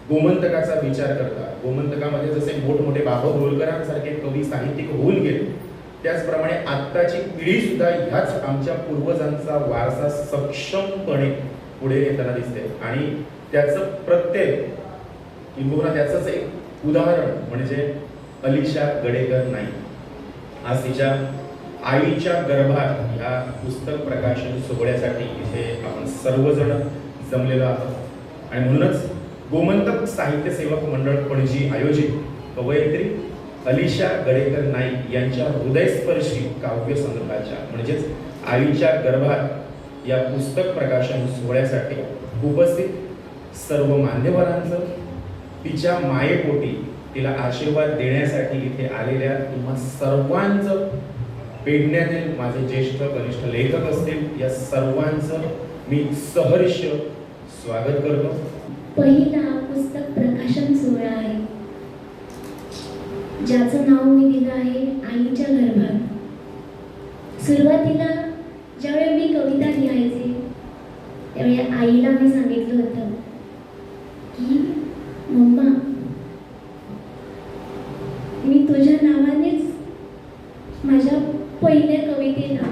गोमंतकाचा विचार करता गोमंतकामध्ये जसे मोठमोठे बाबा होळकरांसारखे कवी साहित्यिक होऊन गेले, त्याचप्रमाणे आत्ताची पिढी सुद्धा ह्याच आमच्या पूर्वजांचा वारसा सक्षमपणे पुढे नेताना दिसते. आणि त्याचं प्रत्येक किंबहुना त्याचंच एक उदाहरण म्हणजे अलिशा गडेकर नाईक. आज तिच्या आईच्या गर्भात ह्या पुस्तक प्रकाशन सोहळ्यासाठी इथे आपण सर्वजण जमलेलो आहोत. आणि म्हणूनच गोमंतक साहित्य सेवक मंडळ पणजी आयोजित कवयित्री अलिशा गडेकर नाईक यांच्या हृदयस्पर्शी काव्य संग्रहाच्या म्हणजेच आईच्या गर्भात या पुस्तक प्रकाशन सोहळ्यासाठी उपस्थित सर्व मान्यवरांचं, तिच्या मायेपोटी तिला आशीर्वाद देण्यासाठी इथे आलेल्या तुम्हा सर्वांचं, पेडण्यातील माझे ज्येष्ठ कनिष्ठ लेखक असतील या सर्वांचं मी सहर्ष स्वागत करतो. पहिला पुस्तक प्रकाशन सोहळा आहे ज्याचं नाव मी दिलं आहे आईच्या गर्भात. सुरुवातीला ज्यावेळी मी कविता लिहायचे त्यावेळी आईला मी सांगितलं होतं की मम्मा, मी तुझ्या नावानेच माझ्या पहिल्या कवितेला,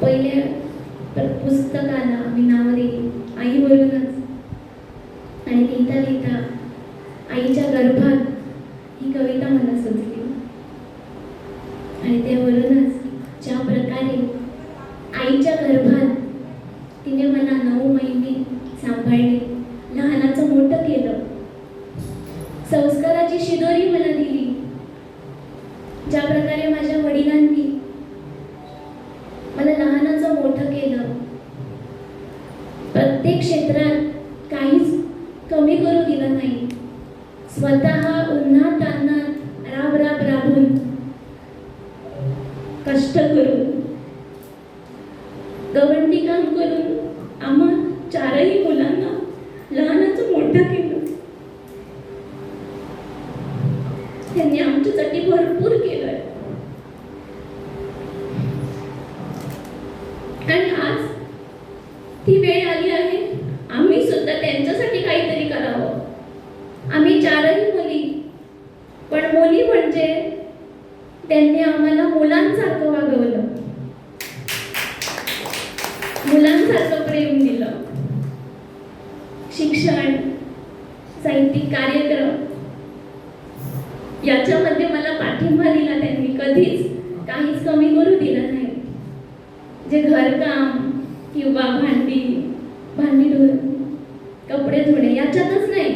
पहिल्या पुस्तकाला मी नाव दिली आईवरूनच. आणि लिहिता लिहिता आईच्या गर्भात ही कविता मला सुचली. आणि त्यावरूनच ज्या प्रकारे आईच्या गर्भात तिने मला 9 महिने सांभाळले, लहानाचं मोठं केलं, संस्काराची शिदोरी मला दिली, ज्या प्रकारे माझ्या वडिलांनी मला लहानाचं मोठं केलं, प्रत्येक क्षेत्रात काहीच कमी करू दिलं नाही. स्वतः उन्हात तान्हात राब राबून कष्ट करून गवंडी काम करून आम्हा 4ही मुलांना लहानाचं मोठं केलं. त्यांनी आमच्यासाठी भरपूर केलंय. आणि आज ती वेळ आली आहे आम्ही सुद्धा त्यांच्यासाठी काहीतरी करावं. आम्ही 4ही मुली, पण मुली म्हणजे त्यांनी आम्हाला मुलांसारखं वागवलं, मुलांसारखं प्रेम दिलं. शिक्षण, साहित्यिक कार्यक्रम याच्यामध्ये मला पाठिंबा दिला त्यांनी, कधीच काहीच कमी करू दिलं नाही. जे घरकाम किंवा भांडी धुणे, कपडे धुणे याच्यातच नाही,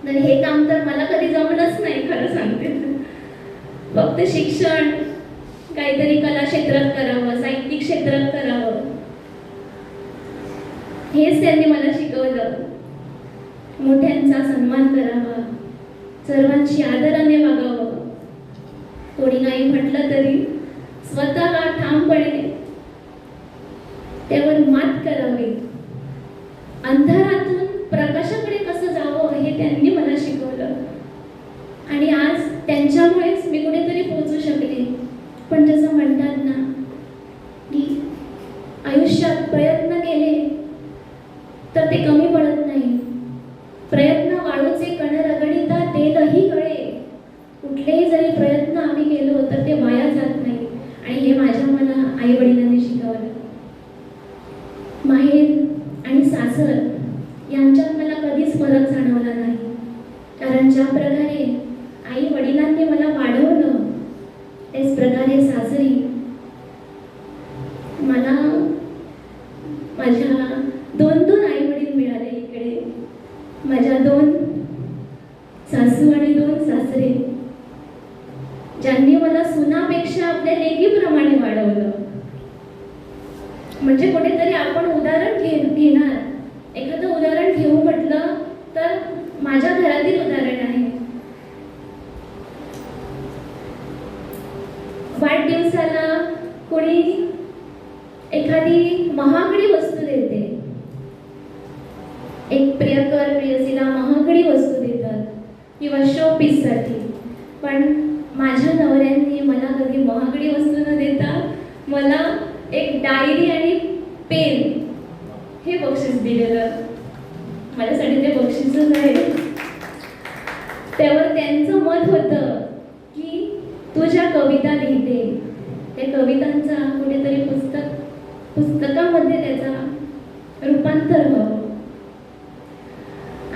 तर हे काम तर मला कधी जमलंच नाही खरं सांगते. फक्त शिक्षण, काहीतरी कला क्षेत्रात करावं, साहित्यिक क्षेत्रात करावं, हेच त्यांनी मला शिकवलं. मोठ्यांचा सन्मान करावा, सर्वांशी आदराने वागावं, कोणी नाही म्हटलं तरी स्वतःला ठामपणे त्यावर मात करावी, अंधारातून प्रकाशाकडे कसं जावं हे त्यांनी मला शिकवलं. आणि आज त्यांच्यामुळेच मी कुठेतरी पोहोचू शकले. पण जसं म्हणतात ना की आयुष्यात प्रयत्न केले तर ते कमी पडत नाही. प्रयत्न वाळूचे कण रगडिता तेलही गळे. कुठलेही जरी प्रयत्न आम्ही केलो तर ते वाया जात नाही. आणि हे माझ्या मला आई वडिलांनी शिकवलं. माहेर आणि सासर यांच्यात मला कधीच फरक जाणवला नाही. कारण ज्या प्रकारे आई वडिलांनी मला वाढवलं त्याच प्रकारे सासरी मला माझ्या 2 आई वडील मिळाले. इकडे माझ्या 2 सासू आणि 2 सासरे. ज्यांनी मला सुनापेक्षा आपल्या लेकीप्रमाणे वाढवलं. म्हणजे कुठेतरी आपण उदाहरण घेणार, एखादं उदाहरण घेऊ म्हटलं तर माझ्या घरातील उदाहरण आहे. वाढदिवसाला कोणी एखादी महागडी वस्तू देते, एक प्रियकर प्रेयसीला महागडी वस्तू देतात किंवा शोपीससाठी. पण माझ्या नवऱ्यांनी मला कधी महागडी वस्तू न देता मला एक डायरी आणि पेन हे बक्षीस दिलेलं. माझ्यासाठी ते बक्षीसच आहे. त्यावर त्यांचं मत होतं की तू ज्या कविता लिहिते त्या कवितांचा कुठेतरी पुस्तकामध्ये त्याचा रूपांतर व्हावं.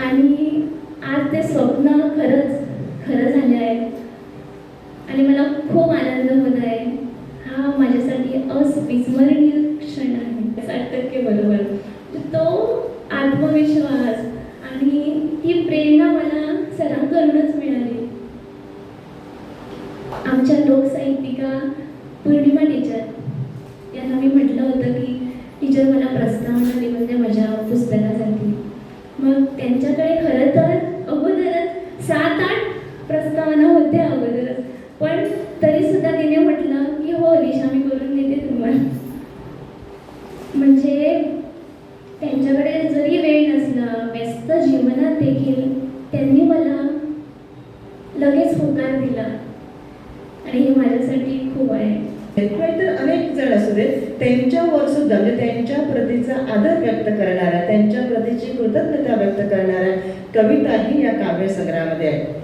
आणि आज ते स्वप्न खरं झाले आहे आणि मला खूप आनंद होत आहे. हा माझ्यासाठी अविस्मरणीय क्षण आहे. 60% बरोबर. तो आत्मविश्वास आणि ती प्रेरणा मला सरांकडूनच मिळाली. आमच्या लोकसाहित्यिका पूर्णिमा टीचर यांना मी म्हटलं होतं की टीचर मला प्रस्तावना लिहून द्या माझ्या पुस्तकासाठी. मग त्यांच्याकडे खरं तर अगोदरच 7-8 प्रस्तावना होत्या अगोदरच. पण तरी सुद्धा तिने म्हटलं की हो लिशा मी करून देते तुम्हाला. म्हणजे त्यांच्याकडे जरी वेळ नसला, व्यस्त जीवनात देखील त्यांनी मला लगेच होकार दिला आणि हे माझ्यासाठी खूप आहे. तर अनेक जण असू दे त्यांच्यावर सुद्धा म्हणजे त्यांच्या प्रतीचा आदर व्यक्त करणाऱ्या, त्यांच्या प्रतीची कृतज्ञता व्यक्त करणाऱ्या कविताही या काव्यसंग्रहामध्ये आहे.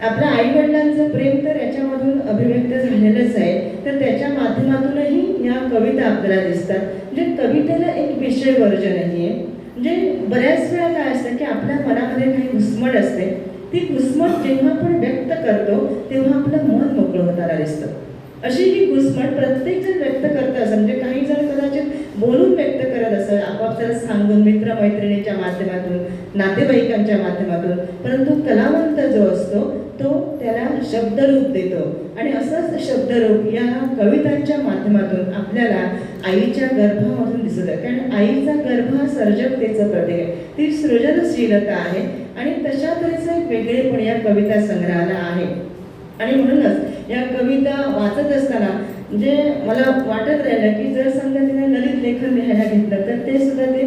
आपल्या आई वडिलांचं प्रेम तर याच्यामधून अभिव्यक्त झालेलंच आहे, तर त्याच्या माध्यमातूनही या कविता आपल्याला दिसतात. म्हणजे कवितेला एक विषय वर्ज नाही आहे. म्हणजे बऱ्याच वेळा काय असतं की आपल्या मनामध्ये काही घुसमट असते, ती घुसमट जेव्हा आपण व्यक्त करतो तेव्हा आपलं मन मोकळं होताना दिसतं. अशी ही घुसमट प्रत्येक जण व्यक्त करत असं, म्हणजे काही जण कदाचित बोलून व्यक्त करत असं, आपापसाला सांगून मित्रमैत्रिणीच्या माध्यमातून, नातेवाईकांच्या माध्यमातून, परंतु कलावंत जो असतो तो त्याला शब्दरूप देतो. आणि असंच शब्दरूप या कवितांच्या माध्यमातून आपल्याला आईच्या गर्भामधून दिसत आहे. कारण आईचा गर्भ हा सर्जकतेचं प्रतीक आहे, ती सृजनशीलता आहे आणि तशा तऱ्हेचं एक वेगळेपण या कविता संग्रहाला आहे. आणि म्हणूनच या कविता वाचत असताना म्हणजे मला वाटत राहिलं की जर समजा तिने ललित लेखन लिहायला घेतलं तर ते सुद्धा ते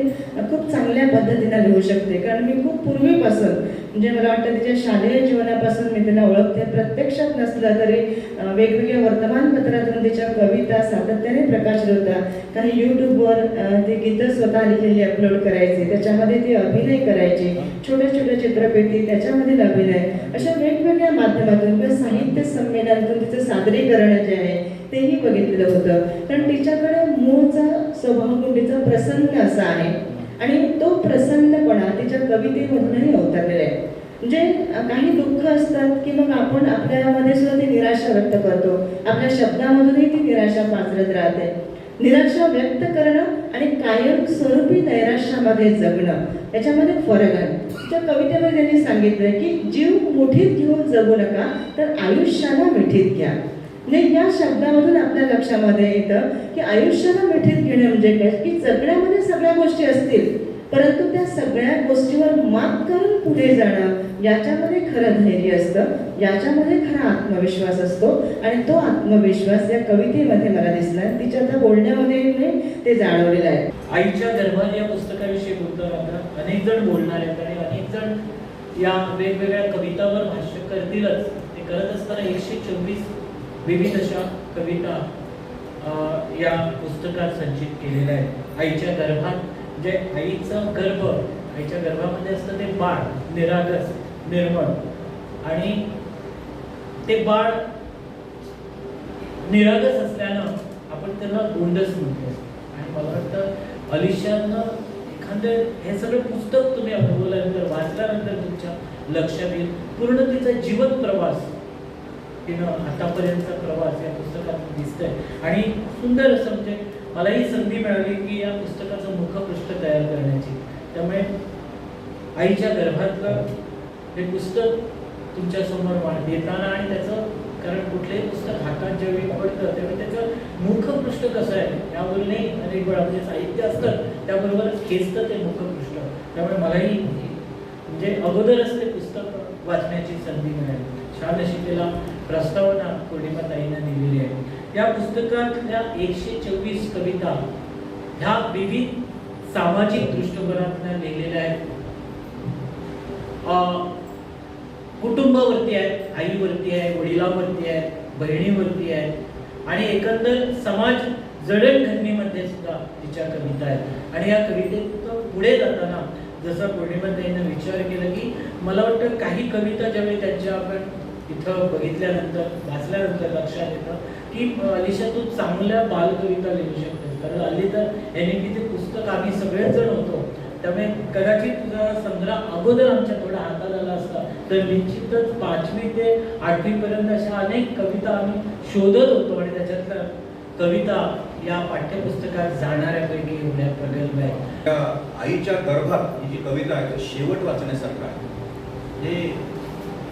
खूप चांगल्या पद्धतीने लिहू शकते. कारण मी खूप पूर्वीपासून म्हणजे मला वाटतं तिच्या शालेय जीवनापासून मी तिला ओळखते. प्रत्यक्षात नसलं तरी वेगवेगळ्या वर्तमानपत्रातून तिच्या कविता सातत्याने प्रकाशित होतात. काही यूट्यूबवर ते गीतं स्वतः लिहिलेली अपलोड करायचे, त्याच्यामध्ये ती अभिनय करायची, छोट्या छोट्या चित्रपेटी त्याच्यामधील अभिनय, अशा वेगवेगळ्या माध्यमातून किंवा साहित्य संमेलनातून तिचं सादरीकरण जे आहे तेही बघितलेलं होतं. कारण तिच्याकडे मूळचा स्वभाव तिचा प्रसन्न असा आहे आणि तो प्रसन्नपणा तिच्या कवितेमधूनही अवतरलेला आहे. म्हणजे काही दुःख असतात की मग आपण आपल्यामध्ये सुद्धा ती निराशा व्यक्त करतो, आपल्या शब्दामधूनही ती निराशा पाचरत राहते. निराशा व्यक्त करणं आणि कायम स्वरूपी नैराश्यामध्ये जगणं याच्यामध्ये फरक आहे. त्या कवितेमध्ये त्यांनी सांगितलं की जीव मुठीत घेऊन जगू नका तर आयुष्याला मिठीत घ्या. म्हणजे या शब्दामधून आपल्या लक्षामध्ये येतं की आयुष्याला मिठीत घेणं म्हणजे काय की जगण्यामध्ये सगळ्या गोष्टी असतील परंतु त्या सगळ्या गोष्टीवर मात करून पुढे जाणं याच्यामध्ये खरं धैर्य असतं, याच्यामध्ये खरा आत्मविश्वास असतो. आणि तो आत्मविश्वास या कवितेमध्ये मला दिसला, तिच्या त्या बोलण्यामध्ये ते जाणवलेलं आहे. आईच्या गर्भात या पुस्तकाविषयी बोलताना अनेक जण बोलणार आहेत आणि अनेक जण या वेगवेगळ्या कवितावर भाष्य करतीलच. ते करत असताना 124 विविध अशा कविता या पुस्तकात संचित केलेल्या आहेत. आईच्या गर्भात जे आईचा गर्भ, आईच्या गर्भामध्ये असतं ते बाळ निरागस निर्मळ आणि ते बाळ निरागस असल्यानं आपण त्याला गोंडस म्हणतो. आणि मला वाटतं अलिशानं एखादं हे सगळं पुस्तक तुम्ही अनुभवल्यानंतर वाचल्यानंतर तुमच्या लक्षात येईल पूर्ण तिचा जीवन प्रवास, तिनं आतापर्यंतचा प्रवास या पुस्तकात दिसतंय. आणि सुंदर असं म्हणजे मलाही संधी मिळाली की या पुस्तकाचं मुखपृष्ठ तयार करण्याची. त्यामुळे आईच्या गर्भातलं हे पुस्तक तुमच्या समोर येताना आणि त्याचं, कारण कुठलेही पुस्तक पुस्तक कसं आहे यावरूनही अनेक वेळा म्हणजे साहित्य असतं त्याबरोबरच खेचतं ते मुखपृष्ठ. त्यामुळे मलाही म्हणजे अगोदरच ते पुस्तक वाचण्याची संधी मिळाली. छान अशी त्याला प्रस्तावना पौर्णिमाताईंना दिलेली आहे. या पुस्तकातल्या 124 कविता ह्या विविध सामाजिक दृष्टिकोनातून लिहिलेल्या आहेत. कुटुंबावरती आहेत, आईवरती आहे, वडिलांवरती आहे, बहिणीवरती आहे आणि एकंदर समाज जडणघडणीमध्ये सुद्धा तिच्या कविता आहेत. आणि या कवितेत पुढे जाताना जसं पौर्णिमाताईंना विचार केला की मला वाटतं काही कविता ज्यावेळी त्यांच्या आपण इथं बघितल्यानंतर वाचल्यानंतर लक्षात येतं की अलिशा तू चांगल्या बालकविता लिहू शकतेस. कारण हल्ली तर NEP ते पुस्तक आम्ही सगळेच जण होतो त्यामुळे कदाचित तुझा संग्रह अगोदर आमच्या थोडा हातात आला असता तर निश्चितच 5वी ते 8वी पर्यंत अशा अनेक कविता आम्ही शोधत होतो आणि त्याच्यातल्या कविता या पाठ्यपुस्तकात जाणाऱ्यापैकी एवढ्या प्रगल्भ आहेत. त्या आईच्या गर्भात ही जी कविता आहे तो शेवट वाचण्यासारखा आहे. हे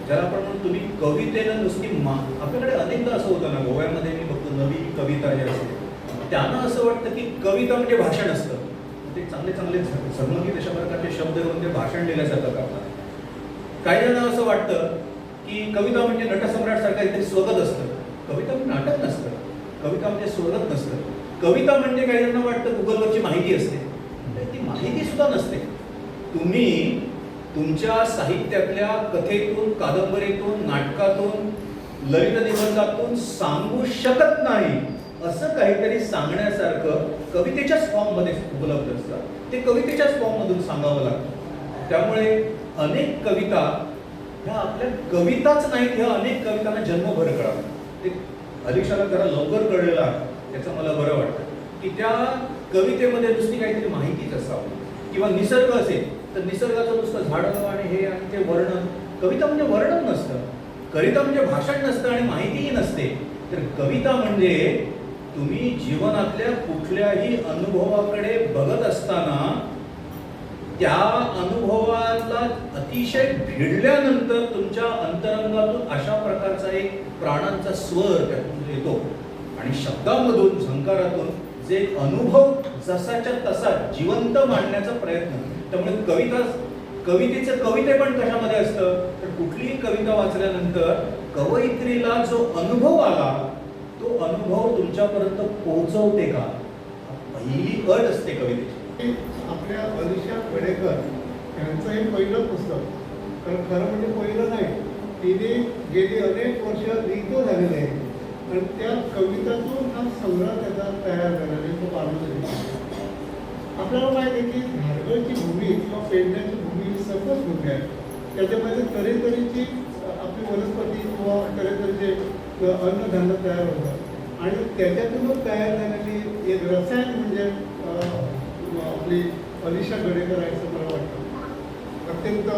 ज्याला आपण म्हणतो तुम्ही कवितेनं नुसती आपल्याकडे अनेकदा असं होतं ना, गोव्यामध्ये मी बघतो नवी कविता जी असते त्यांना असं वाटतं की कविता म्हणजे भाषण असतं. ते चांगले चांगले झगमगीत अशा प्रकारचे शब्द घेऊन ते भाषण लिहिल्यासारखं करतात. काही जणांना असं वाटतं की कविता म्हणजे नटसम्राट सारखं काहीतरी स्वगत असतं. कविता म्हणजे नाटक नसतं, कविता म्हणजे स्वगत नसतं. कविता म्हणजे काही जणांना वाटतं गुगलवरची माहिती असते, ती माहिती सुद्धा नसते. तुम्ही तुमच्या साहित्यातल्या कथेतून, कादंबरीतून, नाटकातून, ललित निबंधातून सांगू शकत नाही असं काहीतरी सांगण्यासारखं कवितेच्याच फॉर्ममध्ये उपलब्ध असतात. ते कवितेच्याच फॉर्ममधून सांगावं लागतं. त्यामुळे अनेक कविता ह्या आपल्या कविताच नाहीत, ह्या अनेक कवितांना जन्मभर कळावं. ते अलिशाला जरा लवकर कळलेलं आहे त्याचं मला बरं वाटतं की त्या कवितेमध्ये नुसती काहीतरी माहितीच असावं. किंवा निसर्ग असेल तर निसर्गाचं नुसतं झाडं आणि हे आणि ते वर्णन. कविता म्हणजे वर्णन नसतं, कविता म्हणजे भाषण नसतं आणि माहितीही नसते. तर कविता म्हणजे तुम्ही जीवनातल्या कुठल्याही अनुभवाकडे बघत असताना त्या अनुभवाला अतिशय भिडल्यानंतर तुमच्या अंतरंगातून अशा प्रकारचा एक प्राणांचा स्वर त्यातून येतो आणि शब्दांमधून, झंकारातून जे अनुभव जसाच्या तसा जिवंत मांडण्याचा प्रयत्न. त्यामुळे कवितेचं कविते पण कशामध्ये असतं तर कुठलीही कविता वाचल्यानंतर कवयित्रीला जो अनुभव आला तो अनुभव तुमच्यापर्यंत पोहोचवते का, पहिली अट असते कवितेची. आपल्या अलिशा गडेकर यांचं हे पहिलं पुस्तक, कारण खरं म्हणजे पहिलं नाही, तिने गेली अनेक वर्ष लिहितो झालेलं आहे आणि त्या कवितातून हा संग्रह त्याचा तयार झालेला आहे. खूप आनंद आहे. आपल्याला माहिती आहे की धारगळची भूमी किंवा पेडण्याची भूमी ही सर्वच भूमी आहे. त्याच्यामध्ये तऱ्हेतऱ्हेची आपली वनस्पती किंवा तऱ्हेतऱ्हेचे अन्नधान्य तयार होतात आणि त्याच्यातूनच तयार झालेली एक रसायन म्हणजे आपली अलिशा गडेकर आहे असं मला वाटतं. अत्यंत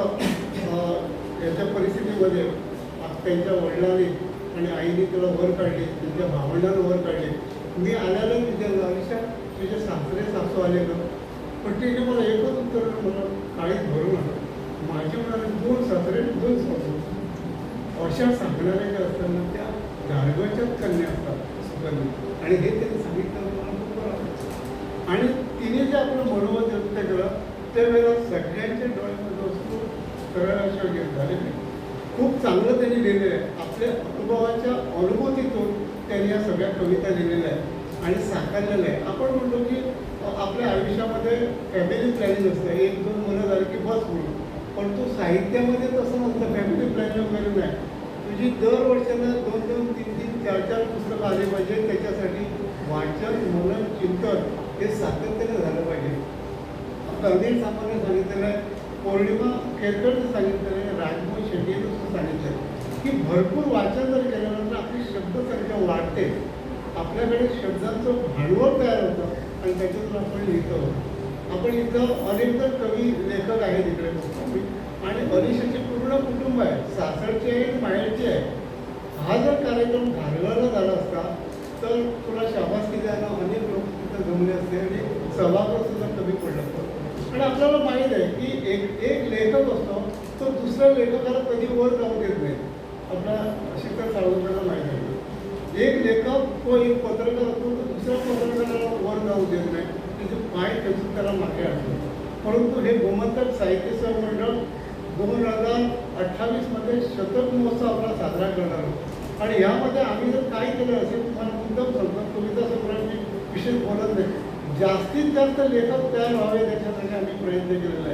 याच्या परिस्थितीमध्ये त्यांच्या वडिलांनी आणि आईने त्याला वर काढले, त्यांच्या भावंडांना वर काढले. मी आल्याला विचारलं, अलिशा तुझे सासरे सासू आले का? पण तिने मला एकच उत्तर, मला काळीच भरून आलं. माझे म्हणाले 2 सासरे 2 सासू. अशा सांगणाऱ्या ज्या असताना त्या गारगळच्याच कन्या असतात सुगंधी, आणि हे त्यांनी सांगितलं मला खूप बरं वाटलं. आणि तिने जे आपलं मनोबल व्यक्त केलं त्यावेळेला सगळ्यांच्या डोळ्यामध्ये असतो सरळाशा घेत झाले नाही. खूप चांगलं त्यांनी लिहिलेलं आहे. आपल्या अनुभवाच्या अनुभूतीतून त्यांनी या सगळ्या कविता लिहिलेल्या आहेत आणि साकारलेल्या आहे. आपण म्हणतो की आपल्या आयुष्यामध्ये फॅमिली प्लॅनिंग असतं, 1-2 मुलं झाली की बस म्हणून, पण तो साहित्यामध्ये तसं नसतं. फॅमिली प्लॅनिंग वगैरे नाही. तुझी दर वर्षाला 2-2, 3-3, 4-4 पुस्तकं आली पाहिजे. त्याच्यासाठी वाचन, मनन, चिंतन हे सातत्याने झालं पाहिजे. आपलं अनिल सामान्य सांगितलेलं आहे, पौर्णिमा केरकरचं सांगितलेलं आहे, राजमोहन शेट्टी यांचं सांगितलं आहे की भरपूर वाचन जर केल्यानंतर आपली शब्दसंख्या वाढते, आपल्याकडे शब्दांचं भांडवल तयार होतं आणि त्याच्यातून आपण लिहितो. आपण इथं अनेक जण कवी लेखक आहेत इकडे बघतो आणि अलिशाचे पूर्ण कुटुंब आहे, सासरचे आहे, माहेरचे आहे. हा जर कार्यक्रम घालवायला झाला असता तर तुला शाबासकी द्यायला अनेक लोक तिथं जमले असते आणि सभागृह सुद्धा कमी पडलं असतं. आणि आपल्याला माहीत आहे की एक लेखक असतो तो दुसऱ्या लेखकाला कधी वर जाऊ देत नाही. आपल्या शिखर सावंतांना माहीत आहे. एक लेखक तो एक पत्रकार असतो, दुसऱ्या पत्रकाराला वर जाऊ देत नाही, त्याचे पाय खेचून त्याला मागे आणतो. परंतु हे गोमंतक साहित्य सहमंडळ 2028 मध्ये शतक महोत्सव आपला साजरा करणार आहोत. आणि यामध्ये आम्ही जर काय केलं असेल, तुम्हाला मुद्दाम सांगतो, कविता संग्रहाची विशेष बोलत नाही, जास्तीत जास्त लेखक तयार व्हावे त्याच्यासाठी आम्ही प्रयत्न केलेला आहे.